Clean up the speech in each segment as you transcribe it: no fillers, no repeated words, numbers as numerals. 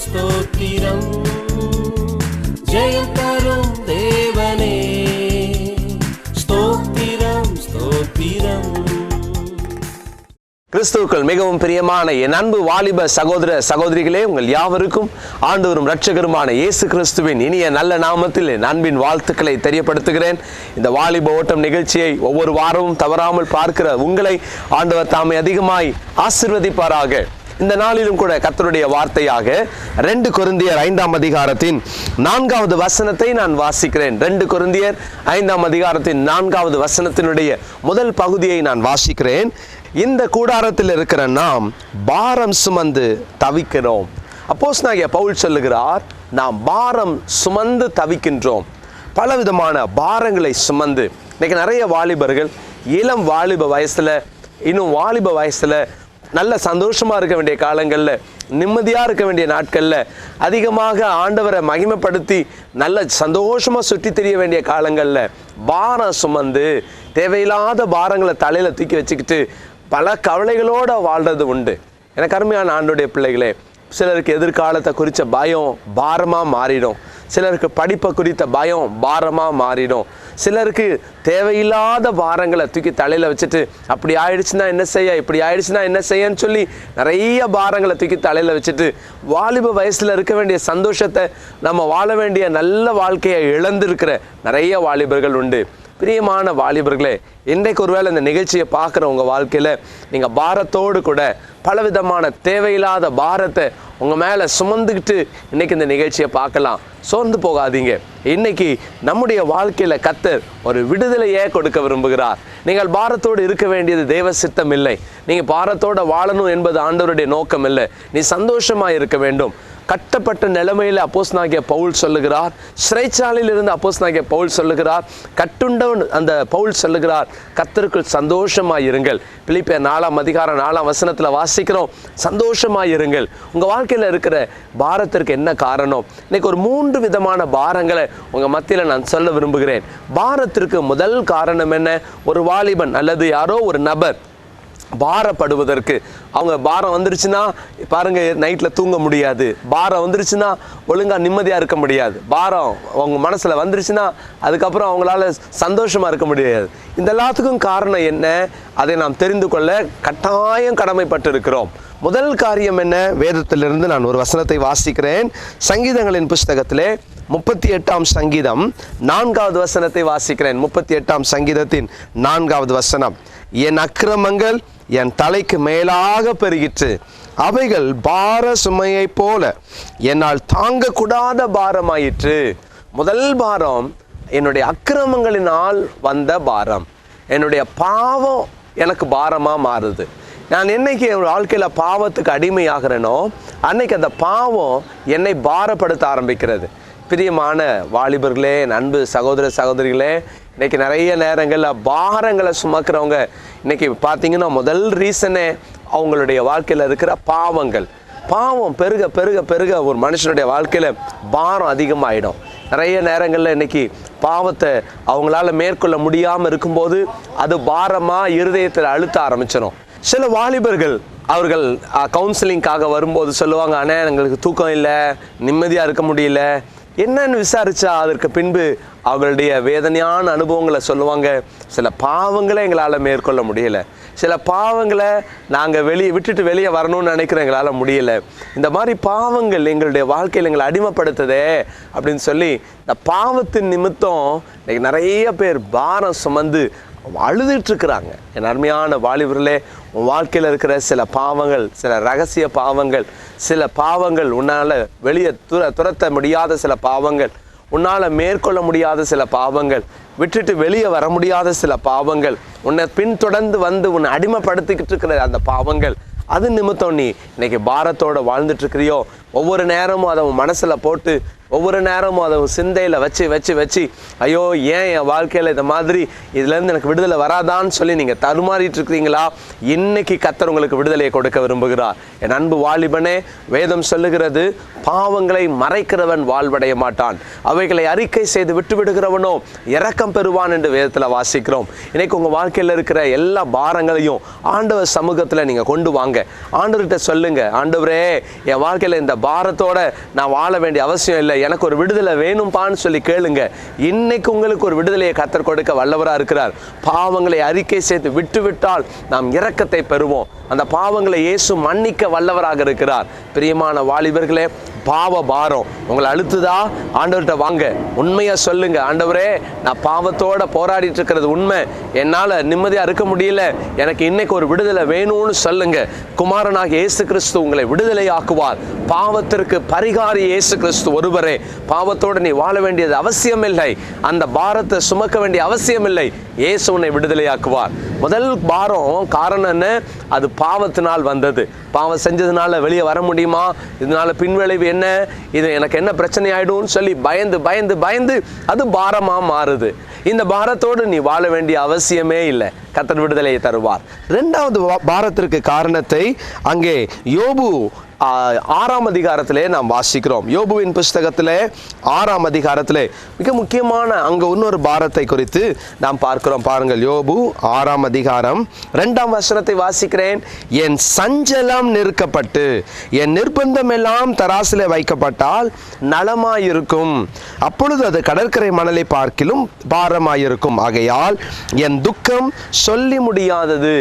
ஸ்தோத்திரம் ஜெயம் தரும் தேவனே ஸ்தோத்திரம் ஸ்தோத்திரம். கிறிஸ்துவுக்குள் மிகவும் பிரியமான என் அன்பு வாலிப சகோதர சகோதரிகளே, உங்கள் யாவருக்கும் ஆண்டவரும் இரட்சகருமான இயேசு கிறிஸ்துவின் இனிய நல்ல நாமத்தில் என் அன்பின் வாழ்த்துக்களை தெரியப்படுத்துகிறேன். இந்த வாலிப ஓட்டம் நிகழ்ச்சியை ஒவ்வொரு வாரமும் தவறாமல் பார்க்கிற உங்களை ஆண்டவர் தாமே அதிகமாய் ஆசீர்வதிப்பாராக. இந்த நாளிலும் கூட கர்த்தருடைய வார்த்தையாக 2 கொரிந்தியர் 5ஆம் அதிகாரத்தின் 4வது வசனத்தை நான் வாசிக்கிறேன். 2 கொரிந்தியர் 5ஆம் அதிகாரத்தின் 4வது வசனத்தினுடைய முதல் பகுதியை நான் வாசிக்கிறேன். இந்த கூடாரத்தில் இருக்கிற நாம் பாரம் சுமந்து தவிக்கிறோம். அப்போஸ்தலனாகிய பவுல் சொல்லுகிறார், நாம் பாரம் சுமந்து தவிக்கின்றோம். பலவிதமான பாரங்களை சுமந்து இன்னைக்கு நிறைய வாலிபர்கள் இளம் வாலிப வயசுல, இன்னும் வாலிப வயசுல நல்ல சந்தோஷமா இருக்க வேண்டிய காலங்கள்ல, நிம்மதியா இருக்க வேண்டிய நாட்கள்ல, அதிகமாக ஆண்டவரை மகிமைப்படுத்தி நல்ல சந்தோஷமா சுற்றி தெரிய வேண்டிய காலங்கள்ல பாரம் சுமந்து தேவையில்லாத பாரங்களை தலையில தூக்கி வச்சுக்கிட்டு பல கவலைகளோட வாழ்றது உண்டு. எனக்கு அருமையான ஆண்டவருடைய பிள்ளைகளே, சிலருக்கு எதிர்காலத்தை குறித்த பயம் பாரமா மாறிடும். சிலருக்கு படிப்பை குறித்த பயம் பாரமா மாறிடும். சிலருக்கு தேவையில்லாத பாரங்களை தூக்கி தலையில வச்சுட்டு அப்படி ஆயிடுச்சுன்னா என்ன செய்ய, இப்படி ஆயிடுச்சுன்னா என்ன செய்யன்னு சொல்லி நிறைய பாரங்களை தூக்கி தலையில வச்சுட்டு வாலிப வயசுல இருக்க வேண்டிய சந்தோஷத்தை, நம்ம வாழ வேண்டிய நல்ல வாழ்க்கையை இழந்திருக்கிற நிறைய வாலிபர்கள் உண்டு. பிரியமான வாலிபர்களே, இன்றைக்கு ஒருவேளை இந்த நிகழ்ச்சியை பார்க்குற உங்கள் வாழ்க்கையில் நீங்கள் பாரத்தோடு கூட பலவிதமான தேவையில்லாத பாரத்தை உங்கள் மேலே சுமந்துக்கிட்டு இன்றைக்கி இந்த நிகழ்ச்சியை பார்க்கலாம். சோர்ந்து போகாதீங்க. இன்னைக்கு நம்முடைய வாழ்க்கையில் கர்த்தர் ஒரு விடுதலையே கொடுக்க விரும்புகிறார். நீங்கள் பாரத்தோடு இருக்க வேண்டியது தேவ சித்தம் இல்லை. நீங்கள் பாரத்தோடு வாழணும் என்பது ஆண்டவருடைய நோக்கம் இல்லை. நீ சந்தோஷமாக இருக்க வேண்டும். கட்டப்பட்ட நிலைமையில் அப்போஸ்தலனாகிய பவுல் சொல்லுகிறார், சிறைச்சாலையில் இருந்து அப்போஸ்தலனாகிய பவுல் சொல்லுகிறார், கட்டுண்டவன் அந்த பவுல் சொல்லுகிறார், கர்த்தருக்குள் சந்தோஷமாய் இருங்கள். பிலிப்பியர் 4ஆம் அதிகாரம் 4ஆம் வசனத்தில் வாசிக்கிறோம், சந்தோஷமாய் இருங்கள். உங்கள் வாழ்க்கையில் இருக்கிற பாரத்திற்கு என்ன காரணம்? இன்னைக்கு ஒரு 3 விதமான பாரங்களை உங்கள் மத்தியில் நான் சொல்ல விரும்புகிறேன். பாரத்திற்கு முதல் காரணம் என்ன? ஒரு வாலிபன் அல்லது யாரோ ஒரு நபர் பாரப்படுவதற்கு, அவங்க பாரம் வந்துருச்சுன்னா பாருங்க நைட்டில் தூங்க முடியாது. பாரம் வந்துருச்சுன்னா ஒழுங்காக நிம்மதியாக இருக்க முடியாது. பாரம் அவங்க மனசில் வந்துருச்சுன்னா அதுக்கப்புறம் அவங்களால சந்தோஷமாக இருக்க முடியாது. இந்த எல்லாத்துக்கும் காரணம் என்ன? அதை நாம் தெரிந்து கொள்ள கட்டாயம் கடமைப்பட்டு இருக்கிறோம். முதல் காரியம் என்ன? வேதத்திலிருந்து நான் ஒரு வசனத்தை வாசிக்கிறேன். சங்கீதங்களின் புஸ்தகத்திலே 38ஆம் சங்கீதம் 4வது வசனத்தை வாசிக்கிறேன். 38ஆம் சங்கீதத்தின் 4வது வசனம், என் அக்கிரமங்கள் என் தலைக்கு மேலாக பெருகிற்று, அவைகள் பார சுமையை போல என்னால் தாங்கக்கூடாத பாரமாயிற்று. முதல் பாரம் என்னுடைய அக்கிரமங்களினால் வந்த பாரம். என்னுடைய பாவம் எனக்கு பாரமாக மாறுது. நான் என்னைக்கு என் வாழ்க்கையில் பாவத்துக்கு அடிமையாகிறேனோ அன்னைக்கு அந்த பாவம் என்னை பாரப்படுத்த ஆரம்பிக்கிறது. பிரியமான வாலிபர்களே, அன்பு சகோதர சகோதரிகளே, இன்னைக்கு நிறைய நேரங்களில் பாரங்களை சுமக்கிறவங்க இன்னைக்கு பார்த்தீங்கன்னா முதல் ரீசனே அவங்களுடைய வாழ்க்கையில் இருக்கிற பாவங்கள். பாவம் பெருக பெருக பெருக ஒரு மனுஷனுடைய வாழ்க்கையில் பாரம் அதிகமாகிடும். நிறைய நேரங்களில் இன்னைக்கு பாவத்தை அவங்களால மேற்கொள்ள முடியாமல் இருக்கும்போது அது பாரமாக இருதயத்தில் அழுத்த ஆரம்பிச்சிடும். சில வாலிபர்கள் அவர்கள் கவுன்சிலிங்காக வரும்போது சொல்லுவாங்க, அண்ணே எங்களுக்கு தூக்கம் இல்லை, நிம்மதியாக இருக்க முடியல. என்னன்னு விசாரிச்சா அதற்கு பின்பு அவர்களுடைய வேதனையான அனுபவங்களை சொல்லுவாங்க. சில பாவங்களை எங்களால் மேற்கொள்ள முடியலை, சில பாவங்களை நாங்கள் விட்டுட்டு வெளியே வரணும்னு நினைக்கிறோம், எங்களால் முடியலை. இந்த மாதிரி பாவங்கள் எங்களுடைய வாழ்க்கையில் எங்களை அடிமைப்படுத்துதே அப்படின்னு சொல்லி இந்த பாவத்தின் நிமித்தம் இன்னைக்கு நிறைய பேர் பாரம் சுமந்து அழுதுட்டு இருக்கிறாங்க. என் அருமையான வாலிபர்களே, உன் வாழ்க்கையில் இருக்கிற சில பாவங்கள், சில ரகசிய பாவங்கள், சில பாவங்கள், உன்னால் வெளியே துரத்த முடியாத சில பாவங்கள், உன்னால் மேற்கொள்ள முடியாத சில பாவங்கள், விட்டுட்டு வெளியே வர முடியாத சில பாவங்கள், உன்னை பின்தொடர்ந்து வந்து உன்னை அடிமைப்படுத்திக்கிட்டு இருக்கிற அந்த பாவங்கள், அது நிமித்தம் நீ இன்னைக்கு பாரத்தோடு வாழ்ந்துட்டு இருக்கிறியோ, ஒவ்வொரு நேரமும் அதை உன் மனசில் போட்டு ஒவ்வொரு நேரமும் அதை சிந்தையில் வச்சு வச்சு வச்சு ஐயோ ஏன் என் வாழ்க்கையில் இந்த மாதிரி இதுலேருந்து எனக்கு விடுதலை வராதான்னு சொல்லி நீங்கள் தருமாறிட்டு இருக்கிறீங்களா? இன்னைக்கு கர்த்தர் உங்களுக்கு விடுதலையை கொடுக்க விரும்புகிறார். என் அன்பு வாலிபனே, வேதம் சொல்லுகிறது, பாவங்களை மறைக்கிறவன் வாழ்வடைய மாட்டான், அவைகளை அறிக்கை செய்து விட்டு விடுகிறவனோ இரக்கம் பெறுவான் என்று வேதத்தில் வாசிக்கிறோம். இன்னைக்கு உங்கள் வாழ்க்கையில் இருக்கிற எல்லா பாரங்களையும் ஆண்டவர் சமூகத்தில் நீங்கள் கொண்டு வாங்க. ஆண்டவர்கிட்ட சொல்லுங்க, ஆண்டவரே என் வாழ்க்கையில் இந்த பாரத்தோட நான் வாழ வேண்டிய அவசியம் இல்லை, எனக்கு ஒரு விடுதலை வேணும்பான்னு சொல்லி கேளுங்க. இன்னைக்கு உங்களுக்கு ஒரு விடுதலையை கர்த்தர் கொடுக்க வல்லவராக இருக்கிறார். பாவங்களை அறிக்கை செய்து விட்டுவிட்டால் நாம் இரக்கத்தை பெறுவோம். அந்த பாவங்களை இயேசு மன்னிக்க வல்லவராக இருக்கிறார். பிரியமான வாலிபர்களே, பாவ பாரம் உங்களை அழுத்துதா? ஆண்டவர்கிட்ட வாங்க, உண்மையா சொல்லுங்க, ஆண்டவரே நான் பாவத்தோட போராடிட்டு இருக்கிறது உண்மை, என்னால் நிம்மதியாக இருக்க முடியல, எனக்கு இன்னைக்கு ஒரு விடுதலை வேணும்னு சொல்லுங்க. குமாரனாக இயேசு கிறிஸ்து உங்களை விடுதலை ஆக்குவார். பாவத்திற்கு பரிகாரி இயேசு கிறிஸ்து ஒருவரே. பாவத்தோடு நீ வாழ வேண்டியது அவசியம் இல்லை, அந்த பாரத்தை சுமக்க வேண்டிய அவசியம் இல்லை. இயேசு உன்னை விடுதலையாக்குவார். முதல் பாரம் காரணம் என்ன? அது பாவத்தினால் வந்தது. பாவம் செஞ்சதுனால வெளியே வர முடியுமா? இதனால பின்விளைவு என்ன? இது எனக்கு என்ன பிரச்சனை ஆயிடும்னு சொல்லி பயந்து பயந்து பயந்து அது பாரமா மாறுது. இந்த பாரத்தோடு நீ வாழ வேண்டிய அவசியமே இல்லை. கர்த்தர் விடுதலையை தருவார். இரண்டாவது பாரத்திற்கு காரணத்தை அங்கே யோபு 6ஆம் அதிகாரத்திலே நாம் வாசிக்கிறோம். யோபுவின் புஸ்தகத்திலே 6ஆம் அதிகாரத்திலே மிக முக்கியமான அங்கே இன்னொரு பாரத்தை குறித்து நாம் பார்க்கிறோம். பாருங்கள், யோபு 6ஆம் அதிகாரம் 2ஆம் வசனத்தை வாசிக்கிறேன். என் சஞ்சலம் நிறுக்கப்பட்டு என் நிர்பந்தம் எல்லாம் தராசிலே வைக்கப்பட்டால் நலமாயிருக்கும், அப்பொழுது அது கடற்கரை மணலை பார்க்கிலும் பாரமாயிருக்கும், ஆகையால் என் துக்கம் சொல்லி முடியாதது.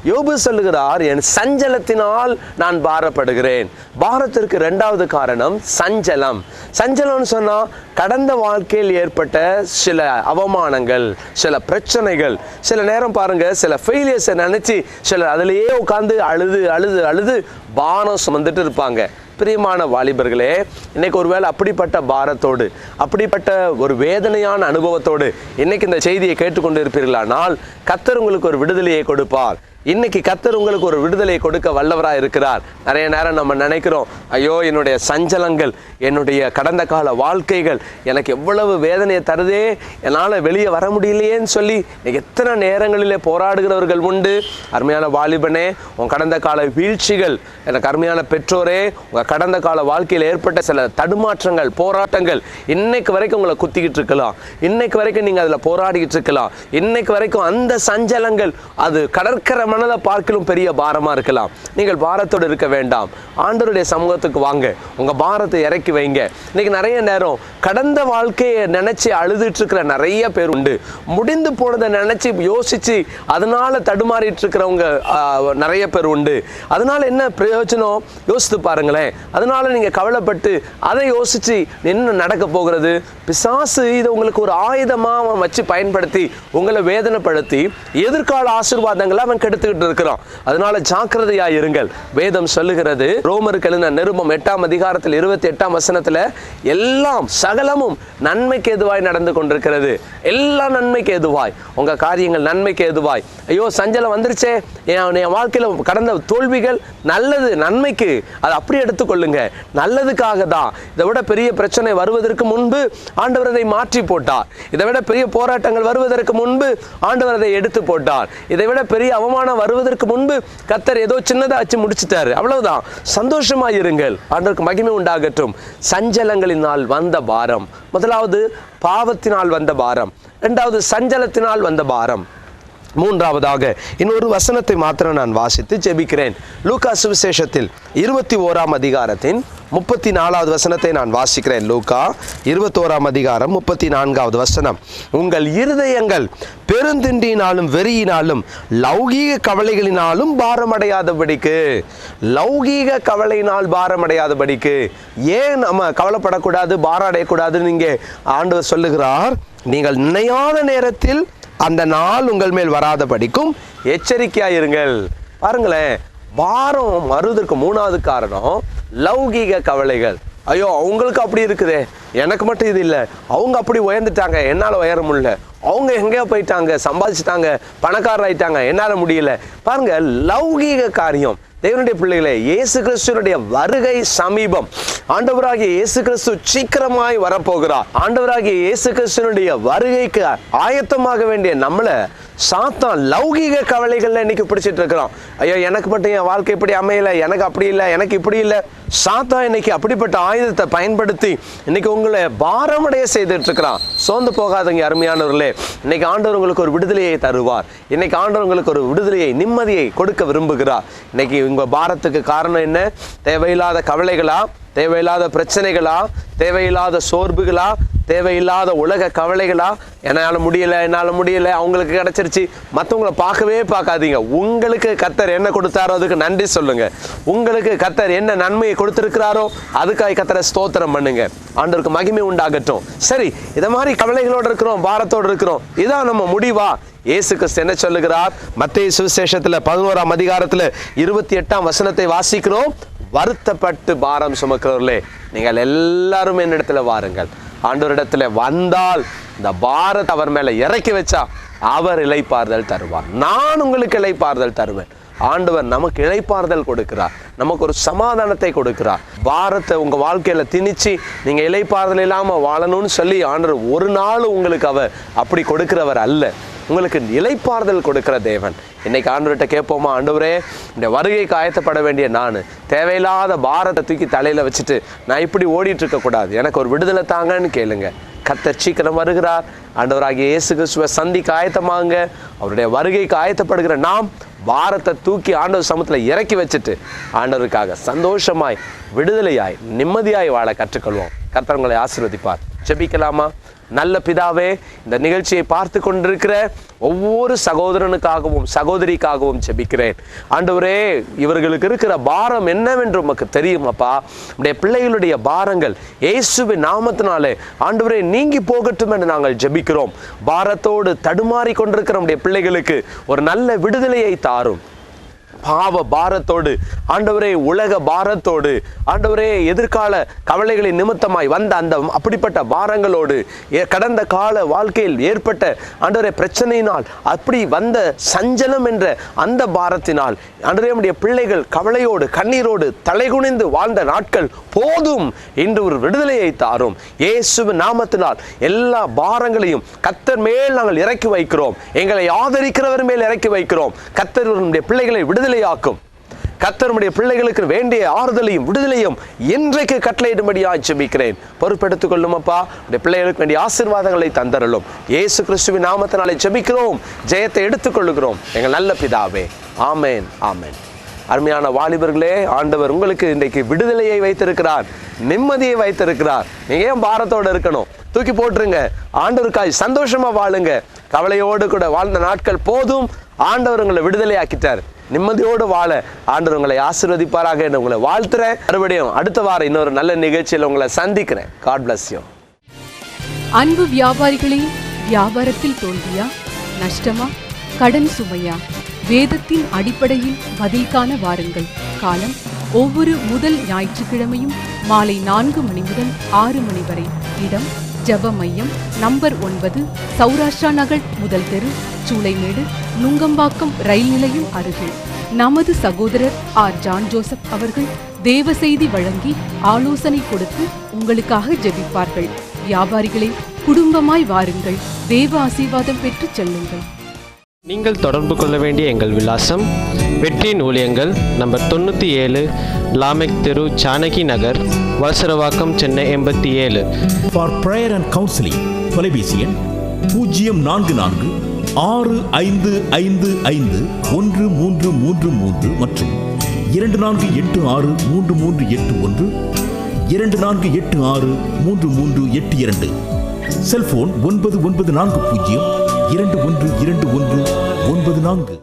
யோபு சொல்லுகிறார், என் சஞ்சலத்தினால் நான் பாரப்படுகிறேன். பாரத்திற்கு இரண்டாவது காரணம் சஞ்சலம். சஞ்சலம்னு சொன்னா கடந்த வாழ்க்கையில் ஏற்பட்ட சில அவமானங்கள், சில பிரச்சனைகள். சில நேரம் பாருங்க, சில ஃபெயிலியர்ஸை நினைச்சு சில அதிலேயே உட்கார்ந்து அழுது அழுது அழுது பாரம் சுமந்துட்டு இருப்பாங்க. பிரியமான வாலிபர்களே, இன்னைக்கு ஒருவேளை அப்படிப்பட்ட பாரத்தோடு, அப்படிப்பட்ட ஒரு வேதனையான அனுபவத்தோடு இன்னைக்கு இந்த செய்தியை கேட்டுக்கொண்டு இருப்பீர்களானால் கர்த்தர் உங்களுக்கு ஒரு விடுதலையை கொடுப்பார். இன்னைக்கு கர்த்தர் உங்களுக்கு ஒரு விடுதலையை கொடுக்க வல்லவராக இருக்கிறார். நிறைய நேரம் நம்ம நினைக்கிறோம், ஐயோ என்னுடைய சஞ்சலங்கள், என்னுடைய கடந்த கால வாழ்க்கைகள் எனக்கு எவ்வளவு வேதனையை தருதே, என்னால் வெளியே வர முடியலையேன்னு சொல்லி எத்தனை நேரங்களிலே போராடுகிறவர்கள் உண்டு. அருமையான வாலிபனே, உன் கடந்த கால வீழ்ச்சிகள், எனக்கு அருமையான பெற்றோரே, உங்கள் கடந்த கால வாழ்க்கையில் ஏற்பட்ட சில தடுமாற்றங்கள், போராட்டங்கள் இன்னைக்கு வரைக்கும் உங்களை குத்திக்கிட்டு இருக்கலாம். இன்னைக்கு வரைக்கும் நீங்கள் அதில் போராடிக்கிட்டு இருக்கலாம். இன்னைக்கு வரைக்கும் அந்த சஞ்சலங்கள் அது கடற்கரை மனதை பார்க்கலும் பெரிய பாரமா இருக்கலாம். நீங்கள் பாரத்தோடு இருக்க வேண்டாம். ஆண்டவருடைய சமூகத்துக்கு வாங்க, உங்க பாரத்தை இறக்கி வைங்க. இன்னைக்கு நிறைய நேரம் கடந்த வாழ்க்கையை நினைச்சு அழுதுட்டு இருக்கிற நிறைய பேர் உண்டு. முடிந்து போனதை நினைச்சு யோசிச்சு அதனால தடுமாறிட்டு இருக்கிறவங்க நிறைய பேர் உண்டு. அதனால என்ன பிரயோஜனம்? யோசித்து பாருங்களேன். அதனால நீங்க கவலைப்பட்டு அதை யோசிச்சு என்ன நடக்க போகிறது? பிசாசு இதை உங்களுக்கு ஒரு ஆயுதமா வச்சு பயன்படுத்தி உங்களை வேதனைப்படுத்தி எதிர்கால ஆசீர்வாதங்களை அவன் கெடுத்துக்கிட்டு இருக்கிறான். அதனால ஜாக்கிரதையா இருங்கள். வேதம் சொல்லுகிறது, ரோமருக்கு எழுதின நிருபம் 8ஆம் அதிகாரத்தில் 28ஆம் வசனத்துல, எல்லாம் சகலமும் நன்மைக்கு எதுவாய் நடந்து கொண்டிருக்கிறது. எல்லாம் நன்மைக்கு எதுவாய், உங்க காரியங்கள் நன்மைக்கு எதுவாய். ஐயோ சஞ்சலம் வந்துருச்சே, என் வாழ்க்கையில கடந்த தோல்விகள் நல்லது, நன்மைக்கு, அதை அப்படி எடுத்துக்கொள்ளுங்க. நல்லதுக்காக தான். இதை விட பெரிய பிரச்சனை வருவதற்கு முன்பு ஆண்டவர் அதை மாற்றி போட்டார். இதை விட பெரிய போராட்டங்கள் வருவதற்கு முன்பு ஆண்டவர் அதை எடுத்து போட்டார். இதை விட பெரிய அவமானம் வருவதற்கு முன்பு கர்த்தர் ஏதோ சின்னதா வச்சு முடிச்சிட்டாரு. அவ்வளவுதான். சந்தோஷமா இருங்கள். ஆண்டவருக்கு மகிமை உண்டாகட்டும். சஞ்சலங்களினால் வந்த பாரம், முதலாவது பாவத்தினால் வந்த பாரம், இரண்டாவது சஞ்சலத்தினால் வந்த பாரம், மூன்றாவதாக இன்னொரு வசனத்தை மாத்திரம் நான் வாசித்து ஜெபிக்கிறேன். லூக்கா சுவிசேஷத்தில் 21ஆம் அதிகாரத்தின் 34வது வசனத்தை நான் வாசிக்கிறேன். லூக்கா 21ஆம் அதிகாரம் 34வது வசனம். உங்கள் இருதயங்கள் பெருந்திண்டினாலும் வெறியினாலும் லௌகீக கவலைகளினாலும் பாரமடையாதபடிக்கு. லௌகீக கவலையினால் பாரமடையாதபடிக்கு. ஏன் நம்ம கவலைப்படக்கூடாது, பாரம் அடையக்கூடாதுன்னு இங்கே ஆண்டவர் சொல்லுகிறார். நீங்கள் நினையாத நேரத்தில் அந்த நாள் உங்கள் மேல் வராதபடிக்கும் எச்சரிக்கையாயிருங்கள். பாருங்களேன், பாரம் வருவதற்கு மூணாவது காரணம் லௌகீக கவலைகள். ஐயோ அவங்களுக்கு அப்படி இருக்குதே, எனக்கு மட்டும் இது இல்லை, அவங்க அப்படி உயர்ந்துட்டாங்க, என்னால் உயர முடியல, அவங்க எங்கேயோ போயிட்டாங்க, சம்பாதிச்சிட்டாங்க, பணக்காரர் ஆயிட்டாங்க, என்னால் முடியல. பாருங்க, லௌகீக காரியம். தேவனுடைய பிள்ளைகளே, இயேசு கிறிஸ்துவனுடைய வருகை சமீபம். ஆண்டவராகிய இயேசு கிறிஸ்து சீக்கிரமாய் வரப்போகிறார். ஆண்டவராகிய இயேசு கிறிஸ்துவனுடைய வருகைக்கு ஆயத்தமாக வேண்டிய நம்மளை சாத்தான் லௌகீக கவலைகள்ல இன்னைக்கு பிடிச்சிட்டு இருக்கிறோம். ஐயோ எனக்கு மட்டும் என் வாழ்க்கை இப்படி அமையல, எனக்கு அப்படி இல்லை, எனக்கு இப்படி இல்லை. சாத்தான் இன்னைக்கு அப்படிப்பட்ட ஆயுதத்தை பயன்படுத்தி இன்னைக்கு உங்களை பாரமடைய செய்துட்டு இருக்கிறான். சோர்ந்து போகாதீங்க அருமையானவர்களே. இன்னைக்கு ஆண்டவர் உங்களுக்கு ஒரு விடுதலையை தருவார். இன்னைக்கு ஆண்டவர் உங்களுக்கு ஒரு விடுதலையை, நிம்மதியை கொடுக்க விரும்புகிறார். இன்னைக்கு உங்க பாரத்துக்கு காரணம் என்ன? தேவையில்லாத கவலைகளா, தேவையில்லாத பிரச்சனைகளா, தேவையில்லாத சோர்வுகளா, தேவையில்லாத உலக கவலைகளா? என்னால் முடியல, அவங்களுக்கு கிடைச்சிருச்சு, மற்றவங்களை பார்க்கவே பார்க்காதீங்க. உங்களுக்கு கர்த்தர் என்ன கொடுத்தாரோ அதுக்கு நன்றி சொல்லுங்க. உங்களுக்கு கர்த்தர் என்ன நன்மையை கொடுத்திருக்கிறாரோ அதுக்காக கர்த்தரை ஸ்தோத்திரம் பண்ணுங்க. ஆண்டவருக்கு மகிமை உண்டாகட்டும். சரி, இதை மாதிரி கவலைகளோடு இருக்கிறோம், பாரத்தோடு இருக்கிறோம், இதான் நம்ம முடிவா? இயேசு கிறிஸ்து என்ன சொல்லுகிறார்? மத்தேயு சுவிசேஷத்துல 11ஆம் அதிகாரத்துல 28ஆம் வசனத்தை வாசிக்கிறோம். வருத்தப்பட்டு பாரம் சுமக்கிறவர்களே, நீங்கள் எல்லாரும் என்னிடத்துல வாருங்கள். ஆண்டவரிடத்துல வந்தால் இந்த பாரத்தை அவர் மேல இறக்கி வச்சா அவர் இளைப்பாறுதல் தருவார். நான் உங்களுக்கு இளைப்பாறுதல் தருவேன். ஆண்டவர் நமக்கு இளைப்பாறுதல் கொடுக்கிறார், நமக்கு ஒரு சமாதானத்தை கொடுக்கிறார். பாரத்தை உங்க வாழ்க்கையில திணிச்சு நீங்க இளைப்பாறுதல் இல்லாம வாழணும்னு சொல்லி ஆண்டவர் ஒரு நாள் உங்களுக்கு அவர் அப்படி கொடுக்கிறவர் அல்ல. உங்களுக்கு இளைப்பாறுதல் கொடுக்கிற தேவன். இன்னைக்கு ஆண்டவர்கிட்ட கேட்போமா? ஆண்டவரே, இந்த வருகைக்கு ஆயத்தப்பட வேண்டிய நான் தேவையில்லாத பாரத்தை தூக்கி தலையில வச்சுட்டு நான் இப்படி ஓடிட்டு இருக்க கூடாது, எனக்கு ஒரு விடுதலை தாங்கன்னு கேளுங்க. கர்த்தர் சீக்கிரம் வருகிறார். ஆண்டவராகிய இயேசு கிறிஸ்துவை சந்திக்க ஆயத்தமாங்க. அவருடைய வருகைக்கு ஆயத்தப்படுகிற நாம் பாரத்தை தூக்கி ஆண்டவர் சமூகத்தில் இறக்கி வச்சுட்டு ஆண்டவருக்காக சந்தோஷமாய், விடுதலையாய், நிம்மதியாய் வாழ கற்றுக்கொள்வோம். கர்த்தர் உங்களை ஆசீர்வதிப்பார். ஜெபிக்கலாமா? நல்ல பிதாவே, இந்த நிகழ்ச்சியை பார்த்து கொண்டிருக்கிற ஒவ்வொரு சகோதரனுக்காகவும் சகோதரிக்காகவும் ஜெபிக்கிறேன். ஆண்டவரே, இவர்களுக்கு இருக்கிற பாரம் என்னவென்று உமக்கு தெரியும் அப்பா. நம்முடைய பிள்ளைகளுடைய பாரங்கள் இயேசுவின் நாமத்தினாலே ஆண்டவரே நீங்கி போகட்டும் என்று நாங்கள் ஜெபிக்கிறோம். பாரத்தோடு தடுமாறி கொண்டிருக்கிற நம்முடைய பிள்ளைகளுக்கு ஒரு நல்ல விடுதலையை தாரும். பாவ பாரத்தோடு ஆண்டவரே, உலக பாரத்தோடு ஆண்டவரே, எதிர்கால கவலைகளின் நிமித்தமாய் வந்த அந்த அப்படிப்பட்ட பாரங்களோடு, கடந்த கால வாழ்க்கையில் ஏற்பட்ட ஆண்டவரே பிரச்சனையினால் அப்படி வந்த சஞ்சலம் என்ற அந்த பாரத்தினால் ஆண்டவரே நம்முடைய பிள்ளைகள் கவலையோடு கண்ணீரோடு தலைகுனிந்து வாழ்ந்த நாட்கள் போதும். இன்று ஒரு விடுதலையை தாரும். இயேசுவின் நாமத்தினால் எல்லா பாரங்களையும் கர்த்தர் மேல் நாங்கள் இறக்கி வைக்கிறோம். எங்களை ஆதரிக்கிறவர் மேல் இறக்கி வைக்கிறோம். கர்த்தர் நம்முடைய பிள்ளைகளை விடுதலையாக்கும். கர்த்தர் நம்முடைய பிள்ளைகளுக்கு வேண்டிய ஆறுதலையும் விடுதலையும் இன்றைக்கு கட்டளையிடும்படியாய் ஜெபிக்கிறேன். பொறுப்பெடுத்துக் கொள்ளும் அப்பா. நம்முடைய பிள்ளைகளுக்கு வேண்டிய ஆசீர்வாதங்களை தந்தருளும். இயேசு கிறிஸ்துவின் நாமத்தினாலே ஜெபிக்கிறோம். ஜெயத்தை எடுத்துக்கொள்ளுகிறோம் எங்கள் நல்ல பிதாவே. ஆமேன், ஆமேன். அருமையான வாலிபர்களே, ஆண்டவர் உங்களுக்கு இன்றைக்கு விடுதலையை வைத்திருக்கிறார், நிம்மதியை வைத்திருக்கிறார். நீங்க ஏன் பாரத்தோடு இருக்கணும்? தூக்கி போட்டுருங்க. ஆண்டவருக்காய் சந்தோஷமா வாழுங்க. கவலையோடு கூட வாழ்ந்த நாட்கள் போதும். ஆண்டவர் உங்களை விடுதலை ஆக்கிட்டார். நிம்மதியோடு வாழ ஆண்டவர் உங்களை ஆசீர்வதிப்பாராக என்று உங்களை வாழ்த்துறேன். மறுபடியும் அடுத்த வாரம் இன்னொரு நல்ல நிகழ்ச்சியில் உங்களை சந்திக்கிறேன். God bless you. அன்பு வியாபாரிகளே, வியாபாரத்தில் தோல்வியா, நஷ்டமா, கடன் சுமையா? வேதத்தின் அடிப்படையில் பதில் காண வாருங்கள். காலம் ஒவ்வொரு முதல் ஞாயிற்றுக்கிழமையும் மாலை 4 மணி முதல் 6 மணி வரை. இடம் ஜெப மையம், நம்பர் 9, சௌராஷ்டிரா நகர், முதல் தெரு, சூளைமேடு, நுங்கம்பாக்கம் ரயில் நிலையம் அருகில். நமது சகோதரர் ஆர். ஜான் ஜோசப் அவர்கள் தேவ செய்தி வழங்கி ஆலோசனை கொடுத்து உங்களுக்காக ஜெபிப்பார்கள். வியாபாரிகளே, குடும்பமாய் வாருங்கள். தேவ ஆசீர்வாதம் பெற்று செல்லுங்கள். நீங்கள் தொடர்பு கொள்ள வேண்டிய எங்கள் விலாசம்: வெற்றியின் ஊழியங்கள், நம்பர் 97, லாமெக் தெரு, ஜானகி நகர், Valasaravakkam, Chennai 87. For prayer and counseling, தொலைபேசி எண் 044 6555 1333 மற்றும் 2486 3381 2486 3382. செல்போன் 9940 212194.